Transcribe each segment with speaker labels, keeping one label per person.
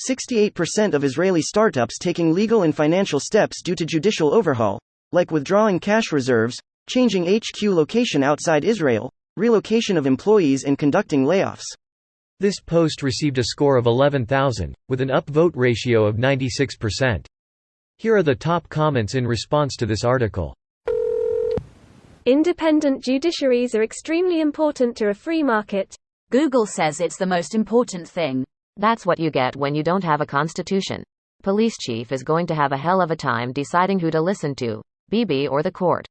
Speaker 1: 68% of Israeli startups taking legal and financial steps due to judicial overhaul, like withdrawing cash reserves, changing HQ location outside Israel, relocation of employees, and conducting layoffs.
Speaker 2: This post received a score of 11,000, with an upvote ratio of 96%. Here are the top comments in response to this article.
Speaker 3: Independent judiciaries are extremely important to a free market.
Speaker 4: Google says it's the most important thing. That's what you get when you don't have a constitution. Police chief is going to have a hell of a time deciding who to listen to, Bibi or the court.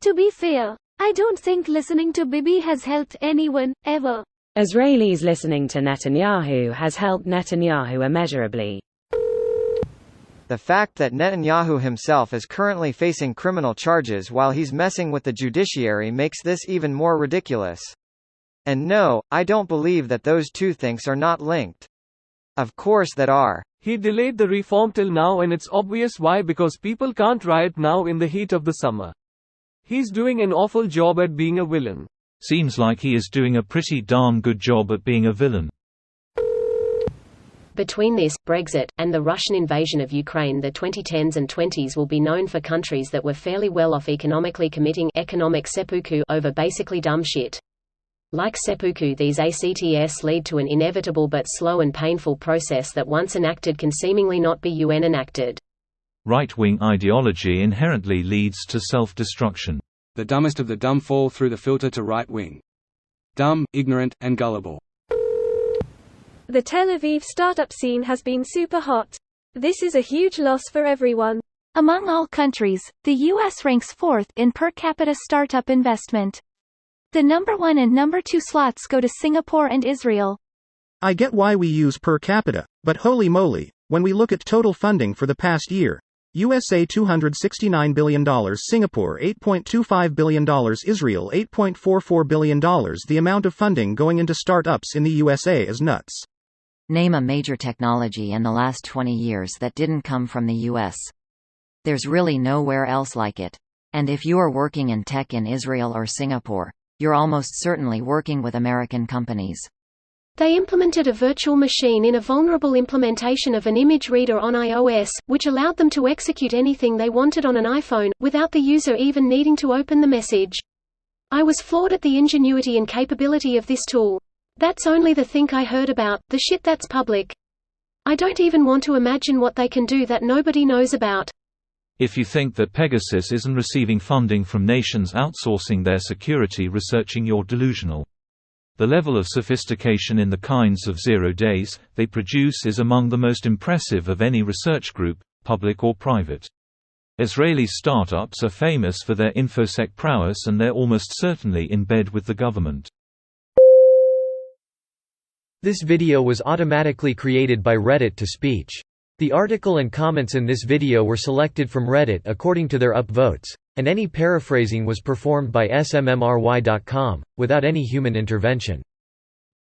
Speaker 3: To be fair, I don't think listening to Bibi has helped anyone, ever.
Speaker 5: Israelis listening to Netanyahu has helped Netanyahu immeasurably.
Speaker 6: The fact that Netanyahu himself is currently facing criminal charges while he's messing with the judiciary makes this even more ridiculous. And no, I don't believe that those two things are not linked. Of course that are.
Speaker 7: He delayed the reform till now, and it's obvious why, because people can't riot now in the heat of the summer. He's doing an awful job at being a villain.
Speaker 8: Seems like he is doing a pretty darn good job at being a villain.
Speaker 9: Between this, Brexit, and the Russian invasion of Ukraine, the 2010s and 20s will be known for countries that were fairly well off economically committing economic seppuku over basically dumb shit. Like seppuku, these acts lead to an inevitable but slow and painful process that once enacted can seemingly not be UN enacted.
Speaker 8: Right-wing ideology inherently leads to self-destruction.
Speaker 10: The dumbest of the dumb fall through the filter to right wing. Dumb, ignorant, and gullible.
Speaker 3: The Tel Aviv startup scene has been super hot. This is a huge loss for everyone.
Speaker 11: Among all countries, the U.S. ranks 4th in per capita startup investment. The number 1 and number 2 slots go to Singapore and Israel.
Speaker 12: I get why we use per capita, but holy moly, when we look at total funding for the past year, USA $269 billion, Singapore $8.25 billion, Israel $8.44 billion. The amount of funding going into startups in the USA is nuts.
Speaker 4: Name a major technology in the last 20 years that didn't come from the US. There's really nowhere else like it. And if you are working in tech in Israel or Singapore, you're almost certainly working with American companies.
Speaker 9: They implemented a virtual machine in a vulnerable implementation of an image reader on iOS, which allowed them to execute anything they wanted on an iPhone, without the user even needing to open the message. I was floored at the ingenuity and capability of this tool. That's only the thing I heard about, the shit that's public. I don't even want to imagine what they can do that nobody knows about.
Speaker 8: If you think that Pegasus isn't receiving funding from nations outsourcing their security researching, you're delusional. The level of sophistication in the kinds of 0 days they produce is among the most impressive of any research group, public or private. Israeli startups are famous for their infosec prowess, and they're almost certainly in bed with the government.
Speaker 2: This video was automatically created by Reddit to speech. The article and comments in this video were selected from Reddit according to their upvotes, and any paraphrasing was performed by smmry.com, without any human intervention.